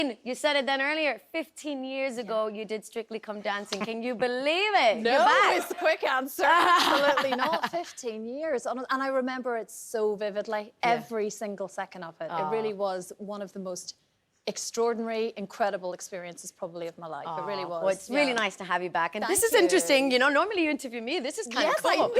You said it then earlier. 15 years ago, you did Strictly Come Dancing. Can you believe it? No, it's the quick answer. Absolutely not. 15 years. And I remember it so vividly, every single second of it. It really was one of the most extraordinary, incredible experiences probably of my life. It really was. Well, it's really nice to have you back. And Thank this is you. interesting. You know, normally you interview me. This is kind of cool. I know.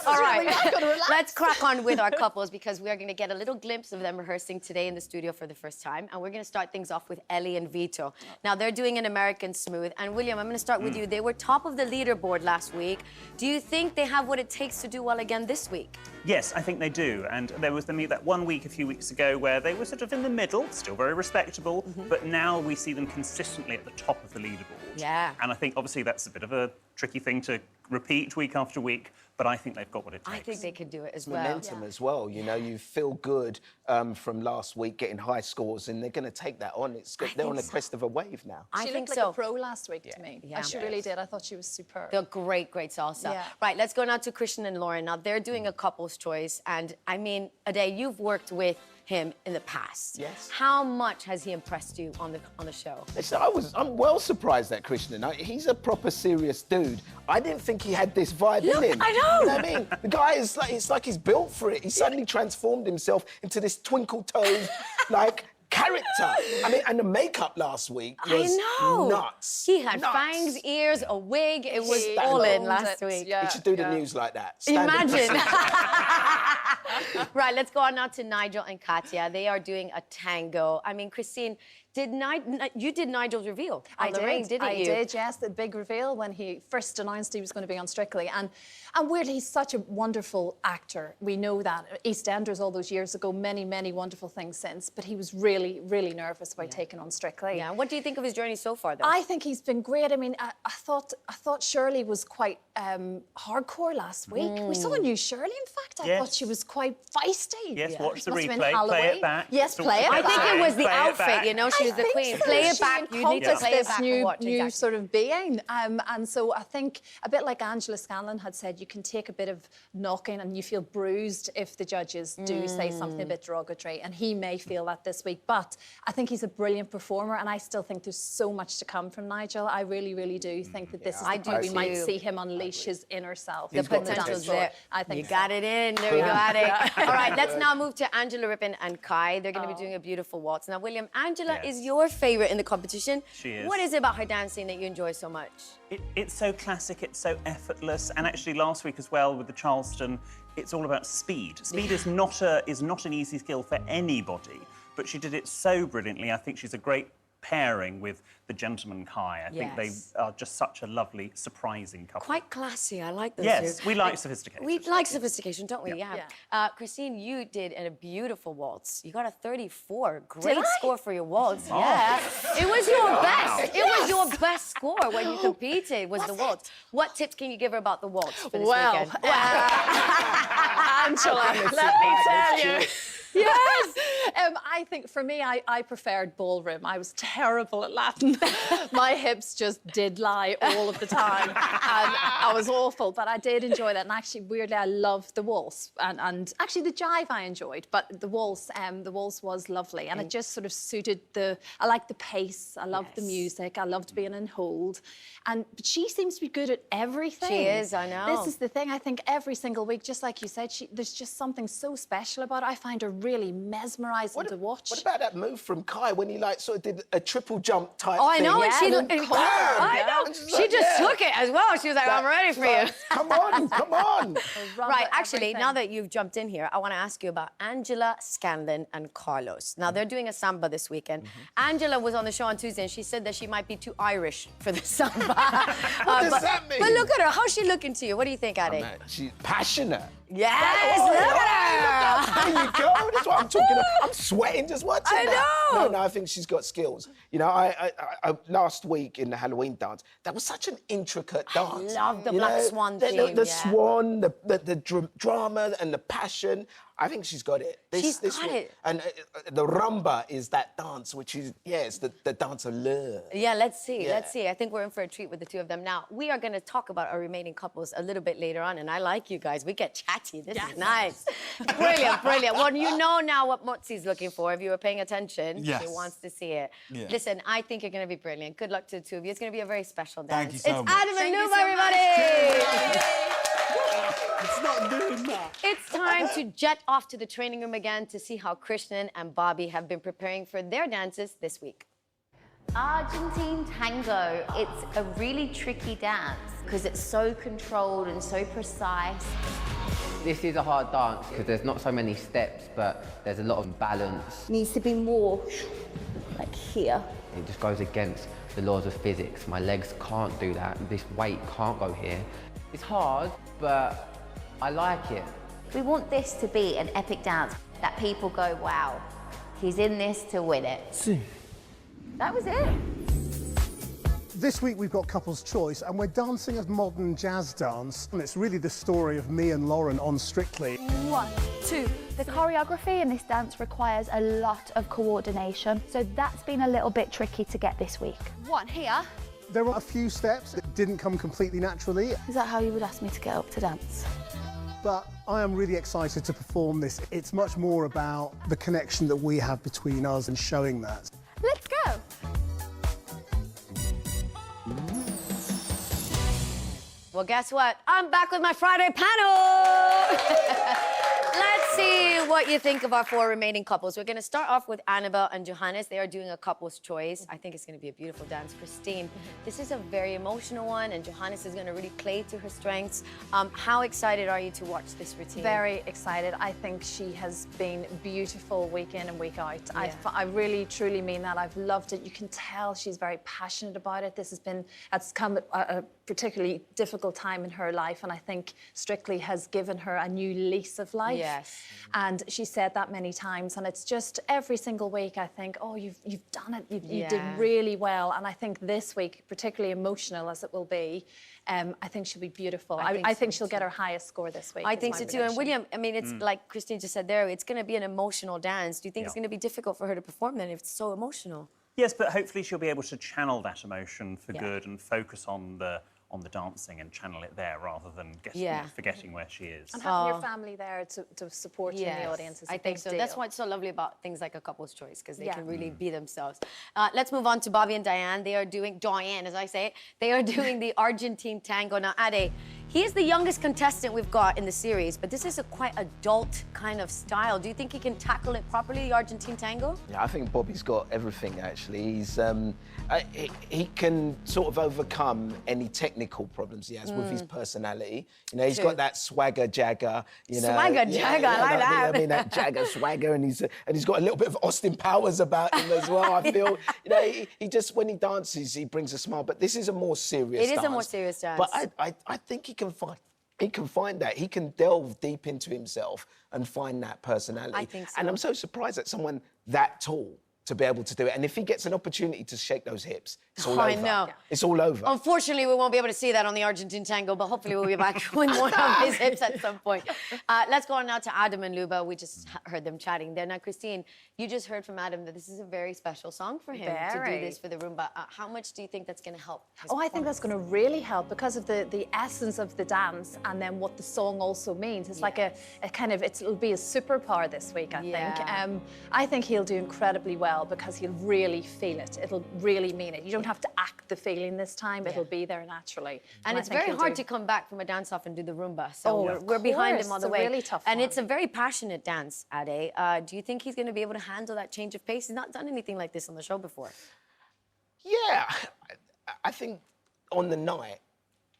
All right. Really not gonna relax. Let's crack on with our couples because we are going to get a little glimpse of them rehearsing today in the studio for the first time. And we're going to start things off with Ellie and Vito. Now, they're doing an American Smooth. And William, I'm going to start with you. They were top of the leaderboard last week. Do you think they have what it takes to do well again this week? Yes, I think they do. And there was that 1 week a few weeks ago where they were sort of in the middle, still very respectable, but now we see them consistently at the top of the leaderboard. Yeah. And I think, obviously, that's a bit of a tricky thing to repeat week after week, but I think they've got what it takes. I think they could do it as well. Momentum as well. You know, you feel good from last week, getting high scores, and they're going to take that on. They're on the crest of a wave now. I think looked so. like a pro last week to me. Yeah. She really did. I thought she was superb. They're great salsa. Yeah. Right, let's go now to Christian and Lauren. Now, they're doing a couple's choice. And, I mean, Ade, you've worked with him in the past. Yes. How much has he impressed you on the show? Listen, I'm well surprised at Christian. He's a proper serious dude. I didn't think he had this vibe in him. I know. You know what I mean? The guy is like, it's like he's built for it. He suddenly transformed himself into this twinkle-toed, like, character. I mean, and the makeup last week was nuts. He had fangs, ears, a wig. It was all in last week. He should do the news like that. Imagine. Right, let's go on now to Nigel and Katya. They are doing a tango. I mean, Christine, you did Nigel's reveal on the ring, didn't you? I did, yes. The big reveal when he first announced he was going to be on Strictly. And weirdly, he's such a wonderful actor. We know that. EastEnders all those years ago, many, many wonderful things since. But he was really, really nervous about taking on Strictly. Yeah. What do you think of his journey so far, though? I think he's been great. I mean, I thought Shirley was quite hardcore last week. We saw a new Shirley, in fact. I thought she was quite feisty. Yes, watch the Must have been replay, play Halloween. it back. Yes, play it I back. think it was the Play it outfit, back. you know, she was the queen. Play it back, you need to play it back and watch. New sort of being. And so I think, a bit like Angela Scanlon had said, you can take a bit of knocking and you feel bruised if the judges do say something a bit derogatory. And he may feel that this week. But I think he's a brilliant performer and I still think there's so much to come from Nigel. I really, really do think that this is the point we might see him unleash his inner self. The potential's there. I think you got it in. There we go, Ade. All right, let's now move to Angela Rippon and Kai. They're going to be doing a beautiful waltz. Now, William, Angela is your favourite in the competition. She is. What is it about her dancing that you enjoy so much? It's so classic, it's so effortless, and actually last week as well with the Charleston, it's all about speed. Speed is not an easy skill for anybody, but she did it so brilliantly. I think she's a great pairing with the gentleman Kai. I think they are just such a lovely, surprising couple. Quite classy. I like those Yes, two. we like sophistication. We like sophistication, don't we? Yeah. Christine, you did a beautiful waltz. You got a 34. Great score for your waltz. Yeah. It was your best. It was your best score when you competed, was the waltz. What tips can you give her about the waltz for this weekend? Angela, let me tell you. Yes. I think for me, I preferred ballroom. I was terrible at Latin. My hips just did lie all of the time. And I was awful, but I did enjoy that. And actually, weirdly, I loved the waltz. And actually, the jive I enjoyed, but the waltz was lovely. And it just sort of suited I liked the pace. I loved the music. I loved being in hold. But she seems to be good at everything. She is, I know. This is the thing. I think every single week, just like you said, there's just something so special about her. I find her really mesmerising to watch. What about that move from Kai when he like sort of did a triple jump type thing? Oh, I know, and she looked. I know. She just took it as well. She was like, I'm ready for you. Come on, come on. Right, actually, now that you've jumped in here, I want to ask you about Angela Scanlon and Carlos. Now, they're doing a samba this weekend. Angela was on the show on Tuesday, and she said that she might be too Irish for the samba. What does that mean? But look at her. How's she looking to you? What do you think, Ade? She's passionate. Yes, look at her. There you go. That's what I'm talking about. I'm sweating just watching that. know. No, I think she's got skills. You know, I last week in the Halloween dance, that was such an intricate dance. I love the Black Swan theme. The swan, the drama and the passion. I think she's got it. She's got it. And the rumba is that dance, which is, it's the dance of love. Yeah, let's see. Yeah. Let's see. I think we're in for a treat with the two of them. Now, we are going to talk about our remaining couples a little bit later on, and I like you guys. We get chatty. This is nice. Brilliant, brilliant. Well, you know now what Motzi's looking for. If you were paying attention, Yes. she wants to see it. Yeah. Listen, I think you're going to be brilliant. Good luck to the two of you. It's going to be a very special dance. Thank you so it's much. Adam and Luba, everybody! It's not doing that. It's time to jet off to the training room again to see how Krishnan and Bobby have been preparing for their dances this week. Argentine tango, it's a really tricky dance because it's so controlled and so precise. This is a hard dance because there's not so many steps, but there's a lot of balance. Needs to be more like here. It just goes against the laws of physics. My legs can't do that. This weight can't go here. It's hard, but I like it. We want this to be an epic dance that people go, wow, he's in this to win it. That was it. This week we've got Couples Choice and we're dancing a modern jazz dance. And it's really the story of me and Lauren on Strictly. 1, 2. The choreography in this dance requires a lot of coordination, so that's been a little bit tricky to get this week. 1, here. There were a few steps that didn't come completely naturally, Is that how you would ask me to get up to dance? but I am really excited to perform this. It's much more about the connection that we have between us and showing that. Let's go. Well, guess what? I'm back with my Friday panel. Let's see what you think of our 4 remaining couples. We're going to start off with Annabelle and Johannes. They are doing a couple's choice. I think it's going to be a beautiful dance. Christine, this is a very emotional one, and Johannes is going to really play to her strengths. How excited are you to watch this routine? Very excited. I think she has been beautiful week in and week out. I really, truly mean that. I've loved it. You can tell she's very passionate about it. It's come at a particularly difficult time in her life, and I think Strictly has given her a new lease of life. Yes. And she said that many times, and it's just every single week I think, oh, you've done it. You did really well. And I think this week, particularly emotional as it will be, I think she'll be beautiful. I think she'll get her highest score this week. I think so too. And William, I mean, it's like Christine just said there, it's going to be an emotional dance. Do you think it's going to be difficult for her to perform then if it's so emotional? Yes, but hopefully she'll be able to channel that emotion for good and focus on the dancing and channel it there rather than forgetting where she is. And having your family there to support you in the audience is a I think big so. deal. That's what's so lovely about things like a couple's choice, because they can really be themselves. Let's move on to Bobby and Diane. They are doing, Diane, as I say it, they are doing the Argentine tango. Now, Ade, he is the youngest contestant we've got in the series, but this is a quite adult kind of style. Do you think he can tackle it properly, the Argentine tango? Yeah, I think Bobby's got everything, actually. He can sort of overcome any technical problems he has with his personality. You know, he's got that swagger jagger. You know, Swagger jagger, I like that. I mean, that jagger swagger, and he's got a little bit of Austin Powers about him as well. I feel, you know, he just, when he dances, he brings a smile. But this is a more serious dance. It is a more serious dance. But I think he can find that. He can delve deep into himself and find that personality. I think so. And I'm so surprised that someone that tall to be able to do it. And if he gets an opportunity to shake those hips, it's all over. I know. It's all over. Unfortunately, we won't be able to see that on the Argentine tango, but hopefully we'll be back with more of his hips at some point. Let's go on now to Adam and Luba. We just heard them chatting there. Now, Christine, you just heard from Adam that this is a very special song for him to do this for the Roomba. How much do you think that's going to help his I think that's going to really help because of the essence of the dance and then what the song also means. It's like a kind of, it'll be a superpower this week, I think. I think he'll do incredibly well because he'll really feel it. It'll really mean it. You don't have to act the feeling this time. It'll be there naturally. And it's very hard to come back from a dance-off and do the Roomba. So we're behind him all the way. It's a really tough and one. it's a very passionate dance, Ade. Do you think he's going to be able to handle that change of pace? He's not done anything like this on the show before. Yeah, I think on the night,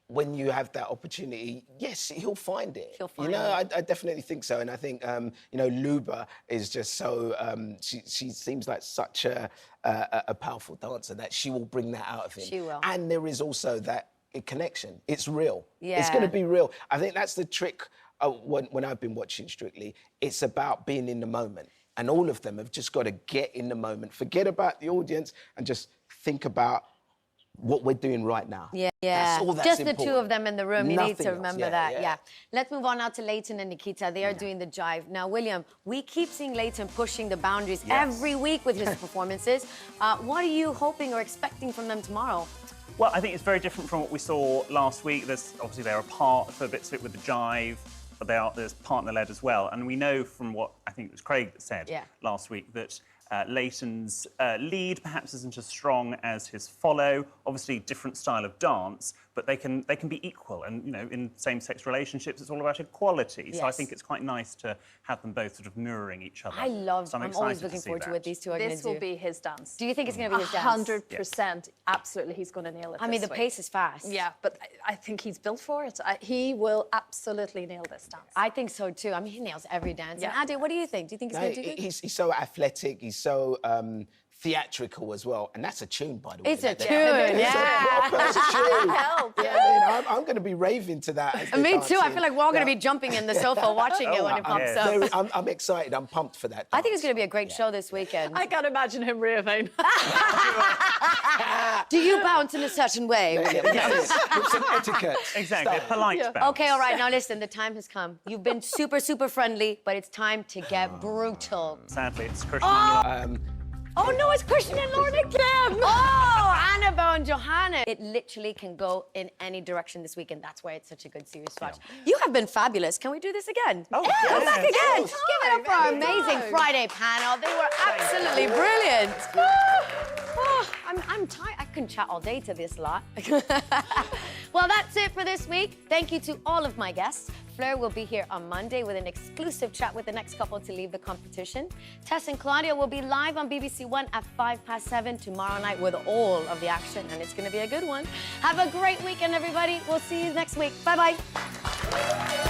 when you have that opportunity, yes, he'll find it. He'll find it. it. I definitely think so. And I think, Luba is just so, she seems like such a powerful dancer that she will bring that out of him. She will. And there is also that connection. It's real. Yeah. It's going to be real. I think that's the trick when I've been watching Strictly. It's about being in the moment. And all of them have just got to get in the moment. Forget about the audience and just think about what we're doing right now. Yeah. That's all that's Just the important. two of them in the room. You need Nothing to else. remember that. Yeah. Let's move on now to Leighton and Nikita. They are doing the jive. Now, William, we keep seeing Leighton pushing the boundaries every week with his performances. What are you hoping or expecting from them tomorrow? Well, I think it's very different from what we saw last week. Obviously they're apart for bits of it with the jive, but there's partner-led as well. And we know from what I think it was Craig that said last week that Leighton's lead perhaps isn't as strong as his follow. Obviously, different style of dance, but they can be equal. And you know, in same-sex relationships, it's all about equality. So I think it's quite nice to have them both sort of mirroring each other. I'm excited always looking forward to what these two are going to do. This will be his dance. Do you think it's going to be his dance? 100%. Absolutely, he's going to nail it. I mean, the this pace week. is fast. Yeah, but I think he's built for it. He will absolutely nail this dance. I think so too. I mean, he nails every dance. And Ade, what do you think? Do you think he's going to do good? He's so athletic. He's so theatrical as well, and that's a tune, by the way. It's a tune, yeah. It's a proper tune. Yeah, I'm going to be raving to that. As Me too. I feel like we're all going to be jumping in the sofa watching it when it pops up. I'm excited. I'm pumped for that dance. I think it's going to be a great show this weekend. I can't imagine him raving. Do you bounce in a certain way, William? With some etiquette. Exactly, a polite bounce. Okay, all right. Now listen, the time has come. You've been super, super friendly, but it's time to get brutal. Sadly, it's Christian. Oh no, it's Christian and Lauren and Kim! Oh, Annabelle and Johanna. It literally can go in any direction this weekend. That's why it's such a good series to watch. You have been fabulous. Can we do this again? Oh, Come back again. yes. Give it up for our amazing Friday panel. They were absolutely brilliant. I'm tired. I couldn't chat all day to this lot. Well, that's it for this week. Thank you to all of my guests. Fleur will be here on Monday with an exclusive chat with the next couple to leave the competition. Tess and Claudia will be live on BBC One at 7:05 tomorrow night with all of the action, and it's going to be a good one. Have a great weekend, everybody. We'll see you next week. Bye-bye.